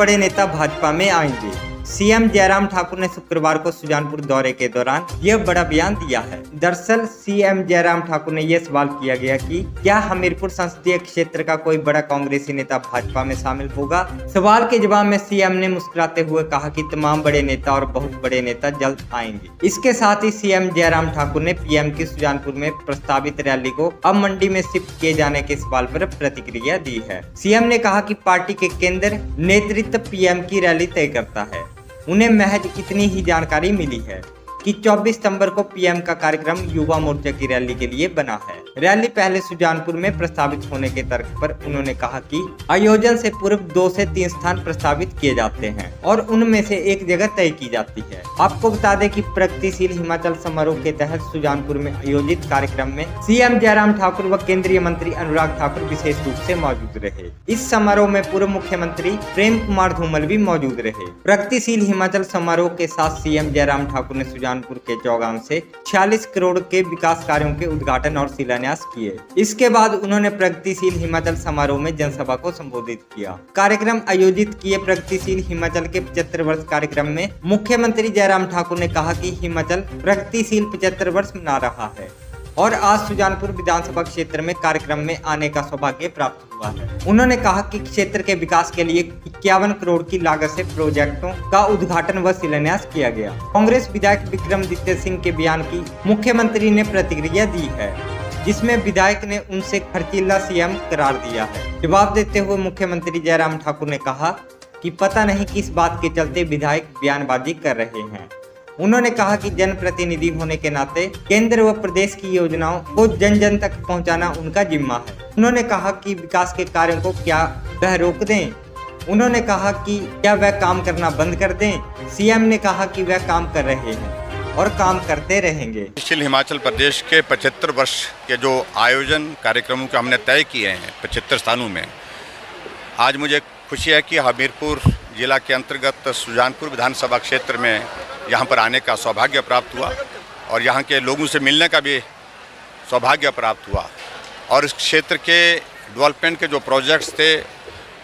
बड़े नेता भाजपा में आएंगे। सीएम जयराम ठाकुर ने शुक्रवार को सुजानपुर दौरे के दौरान यह बड़ा बयान दिया है। दरअसल सीएम जयराम ठाकुर ने यह सवाल किया गया कि क्या हमीरपुर संसदीय क्षेत्र का कोई बड़ा कांग्रेसी नेता भाजपा में शामिल होगा। सवाल के जवाब में सीएम ने मुस्कुराते हुए कहा कि तमाम बड़े नेता और बहुत बड़े नेता जल्द आएंगे। इसके साथ ही सीएम जयराम ठाकुर ने पीएम की सुजानपुर में प्रस्तावित रैली को अब मंडी में शिफ्ट किए जाने के सवाल पर प्रतिक्रिया दी है। सीएम ने कहा कि पार्टी के केंद्र नेतृत्व पीएम की रैली तय करता है। उन्हें महज इतनी ही जानकारी मिली है कि 24 सितंबर को पीएम का कार्यक्रम युवा मोर्चा की रैली के लिए बना है। रैली पहले सुजानपुर में प्रस्तावित होने के तर्क पर उन्होंने कहा कि आयोजन से पूर्व 2 से 3 स्थान प्रस्तावित किए जाते हैं और उनमें से एक जगह तय की जाती है। आपको बता दें कि प्रगतिशील हिमाचल समारोह के तहत सुजानपुर में आयोजित कार्यक्रम में सीएम जयराम ठाकुर व केंद्रीय मंत्री अनुराग ठाकुर विशेष रूप से मौजूद रहे। इस समारोह में पूर्व मुख्यमंत्री प्रेम कुमार धूमल भी मौजूद रहे। प्रगतिशील हिमाचल समारोह के साथ सीएम जयराम ठाकुर ने सुजानपुर के चौगान से 46 करोड़ के विकास कार्यों के उद्घाटन और शिलान्यास किए। इसके बाद उन्होंने प्रगतिशील हिमाचल समारोह में जनसभा को संबोधित किया। कार्यक्रम आयोजित किए प्रगतिशील हिमाचल के 75 वर्ष कार्यक्रम में मुख्यमंत्री जयराम ठाकुर ने कहा कि हिमाचल प्रगतिशील 75 वर्ष मना रहा है और आज सुजानपुर विधानसभा क्षेत्र में कार्यक्रम में आने का सौभाग्य प्राप्त हुआ है। उन्होंने कहा कि क्षेत्र के विकास के लिए 51 करोड़ की लागत से प्रोजेक्टों का उद्घाटन व शिलान्यास किया गया। कांग्रेस विधायक विक्रमादित्य सिंह के बयान की मुख्यमंत्री ने प्रतिक्रिया दी है, जिसमें विधायक ने उनसे खर्चीला सीएम करार दिया है। जवाब देते हुए मुख्यमंत्री जयराम ठाकुर ने कहा कि पता नहीं किस बात के चलते विधायक बयानबाजी कर रहे हैं। उन्होंने कहा कि जनप्रतिनिधि होने के नाते केंद्र व प्रदेश की योजनाओं को जन जन तक पहुंचाना उनका जिम्मा है। उन्होंने कहा कि विकास के कार्यों को क्या वह रोक दें। उन्होंने कहा कि क्या वह काम करना बंद कर दें। सीएम ने कहा कि वह काम कर रहे हैं और काम करते रहेंगे। हिमाचल प्रदेश के 75 वर्ष के जो आयोजन कार्यक्रमों के हमने तय किए हैं 75 स्थानों में, आज मुझे खुशी है कि हमीरपुर जिला के अंतर्गत सुजानपुर विधानसभा क्षेत्र में यहाँ पर आने का सौभाग्य प्राप्त हुआ और यहाँ के लोगों से मिलने का भी सौभाग्य प्राप्त हुआ और इस क्षेत्र के डेवलपमेंट के जो प्रोजेक्ट्स थे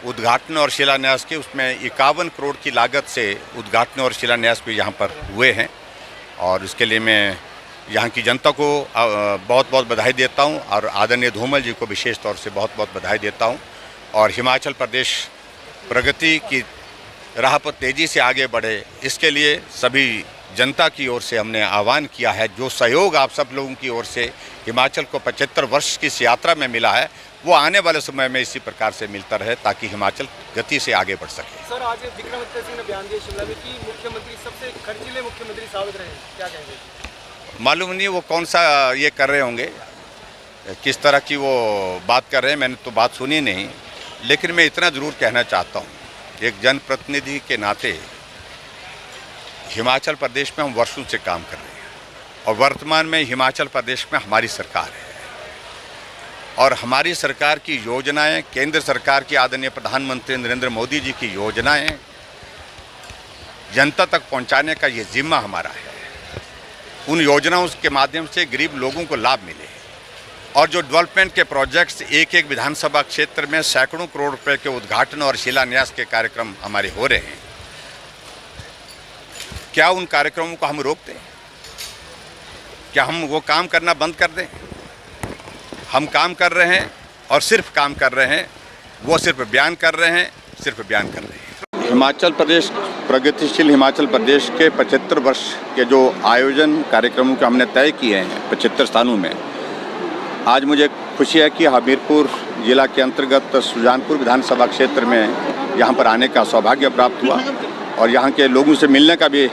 उद्घाटन और शिलान्यास के, उसमें 51 करोड़ की लागत से उद्घाटन और शिलान्यास भी यहाँ पर हुए हैं और इसके लिए मैं यहाँ की जनता को बहुत बहुत बधाई देता हूँ और आदरणीय धूमल जी को विशेष तौर से बहुत बहुत बधाई देता हूँ। और हिमाचल प्रदेश प्रगति की राह पर तेज़ी से आगे बढ़े, इसके लिए सभी जनता की ओर से हमने आह्वान किया है। जो सहयोग आप सब लोगों की ओर से हिमाचल को 75 वर्ष की इस यात्रा में मिला है, वो आने वाले समय में इसी प्रकार से मिलता रहे ताकि हिमाचल गति से आगे बढ़ सके। सर, आज विक्रमादित्य सिंह ने बयान दिया शिमला में कि मुख्यमंत्री सबसे खर्चीले मुख्यमंत्री साबित रहे, क्या कहेंगे? मालूम नहीं वो कौन सा ये कर रहे होंगे, किस तरह की वो बात कर रहे हैं, मैंने तो बात सुनी नहीं। लेकिन मैं इतना ज़रूर कहना चाहता हूँ, एक जनप्रतिनिधि के नाते हिमाचल प्रदेश में हम वर्षों से काम कर रहे हैं और वर्तमान में हिमाचल प्रदेश में हमारी सरकार है और हमारी सरकार की योजनाएं, केंद्र सरकार की आदरणीय प्रधानमंत्री नरेंद्र मोदी जी की योजनाएं जनता तक पहुंचाने का ये जिम्मा हमारा है। उन योजनाओं के माध्यम से गरीब लोगों को लाभ मिले और जो डेवलपमेंट के प्रोजेक्ट्स एक एक विधानसभा क्षेत्र में सैकड़ों करोड़ रुपए के उद्घाटन और शिलान्यास के कार्यक्रम हमारे हो रहे हैं, क्या उन कार्यक्रमों को हम रोक दें? क्या हम वो काम करना बंद कर दें? हम काम कर रहे हैं और सिर्फ काम कर रहे हैं, वो सिर्फ बयान कर रहे हैं, सिर्फ बयान कर रहे हैं। हिमाचल प्रदेश प्रगतिशील हिमाचल प्रदेश के 75 वर्ष के जो आयोजन कार्यक्रमों के हमने तय किए हैं 75 स्थानों में, आज मुझे खुशी है कि हमीरपुर जिला के अंतर्गत सुजानपुर विधानसभा क्षेत्र में यहाँ पर आने का सौभाग्य प्राप्त हुआ और यहाँ के लोगों से मिलने का भी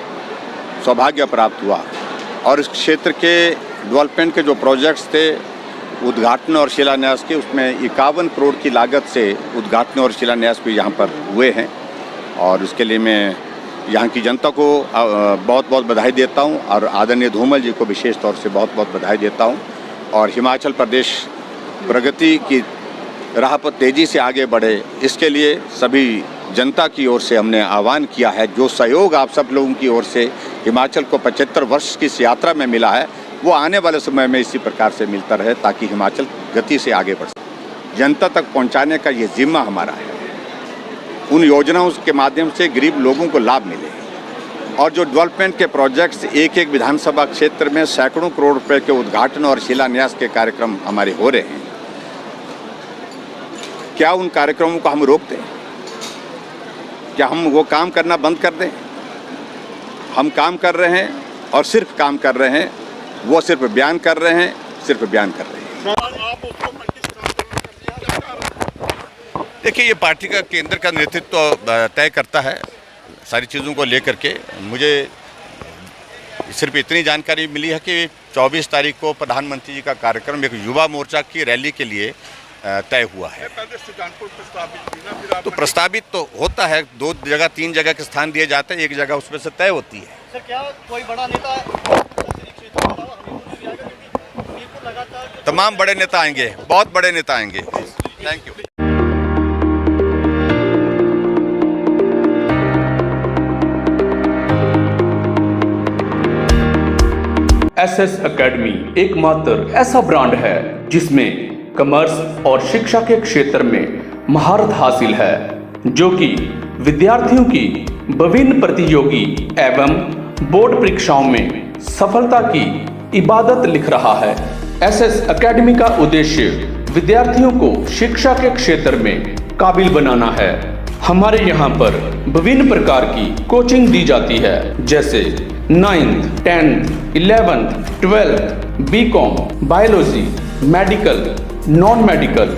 सौभाग्य प्राप्त हुआ और इस क्षेत्र के डेवलपमेंट के जो प्रोजेक्ट्स थे उद्घाटन और शिलान्यास के, उसमें 51 करोड़ की लागत से उद्घाटन और शिलान्यास भी यहाँ पर हुए हैं और इसके लिए मैं यहाँ की जनता को बहुत बहुत बधाई देता हूँ और आदरणीय धूमल जी को विशेष तौर से बहुत बहुत बधाई देता हूँ। और हिमाचल प्रदेश प्रगति की राह पर तेज़ी से आगे बढ़े, इसके लिए सभी जनता की ओर से हमने आह्वान किया है। जो सहयोग आप सब लोगों की ओर से हिमाचल को 75 वर्ष की इस यात्रा में मिला है, वो आने वाले समय में इसी प्रकार से मिलता रहे ताकि हिमाचल गति से आगे बढ़ सके। जनता तक पहुंचाने का ये जिम्मा हमारा है उन योजनाओं के माध्यम से गरीब लोगों को लाभ मिले और जो डेवलपमेंट के प्रोजेक्ट्स एक एक विधानसभा क्षेत्र में सैकड़ों करोड़ रुपए के उद्घाटन और शिलान्यास के कार्यक्रम हमारे हो रहे हैं, क्या उन कार्यक्रमों को हम रोक दें? क्या हम वो काम करना बंद कर दें? हम काम कर रहे हैं और सिर्फ काम कर रहे हैं, वो सिर्फ बयान कर रहे हैं, सिर्फ बयान कर रहे हैं। देखिए, ये पार्टी का केंद्र का नेतृत्व तय करता है सारी चीज़ों को लेकर के। मुझे सिर्फ इतनी जानकारी मिली है कि 24 तारीख को प्रधानमंत्री जी का कार्यक्रम एक युवा मोर्चा की रैली के लिए तय हुआ है। तो प्रस्तावित तो होता है, 2 जगह 3 जगह के स्थान दिए जाते हैं, एक जगह उसमें से तय होती है। सर, क्या कोई बड़ा नेता तमाम बड़े नेता आएंगे, बहुत बड़े नेता आएंगे। Thank you. एसएस एकेडमी एकमात्र ऐसा ब्रांड है जिसमें कॉमर्स और शिक्षा के क्षेत्र में महारत हासिल है, जो कि विद्यार्थियों की विभिन्न प्रतियोगी एवं बोर्ड परीक्षाओं में सफलता की इबादत लिख रहा है। एसएस एकेडमी का उद्देश्य विद्यार्थियों को शिक्षा के क्षेत्र में काबिल बनाना है। हमारे यहाँ पर विभिन्न प्रकार की कोचिंग दी जाती है, जैसे 9th, 10th, 11th, 12th, BCom, biology, medical, non medical,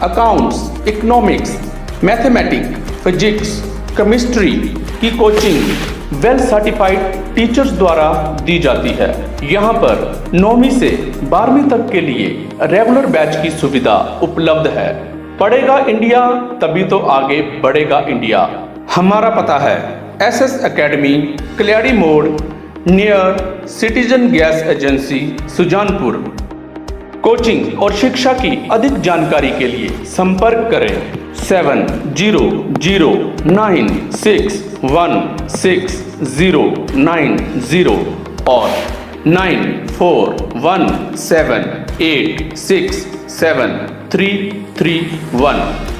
accounts, economics, mathematics, physics, chemistry की कोचिंग वेल सर्टिफाइड टीचर्स द्वारा दी जाती है। यहाँ पर 9वीं से 12वीं तक के लिए रेगुलर बैच की सुविधा उपलब्ध है। पढ़ेगा इंडिया तभी तो आगे बढ़ेगा इंडिया। हमारा पता है एसएस एकेडमी, कल्याड़ी मोड़, near citizen gas agency, Sujanpur. Coaching और शिक्षा की अधिक जानकारी के लिए संपर्क करें 7009616090 और 9417867331।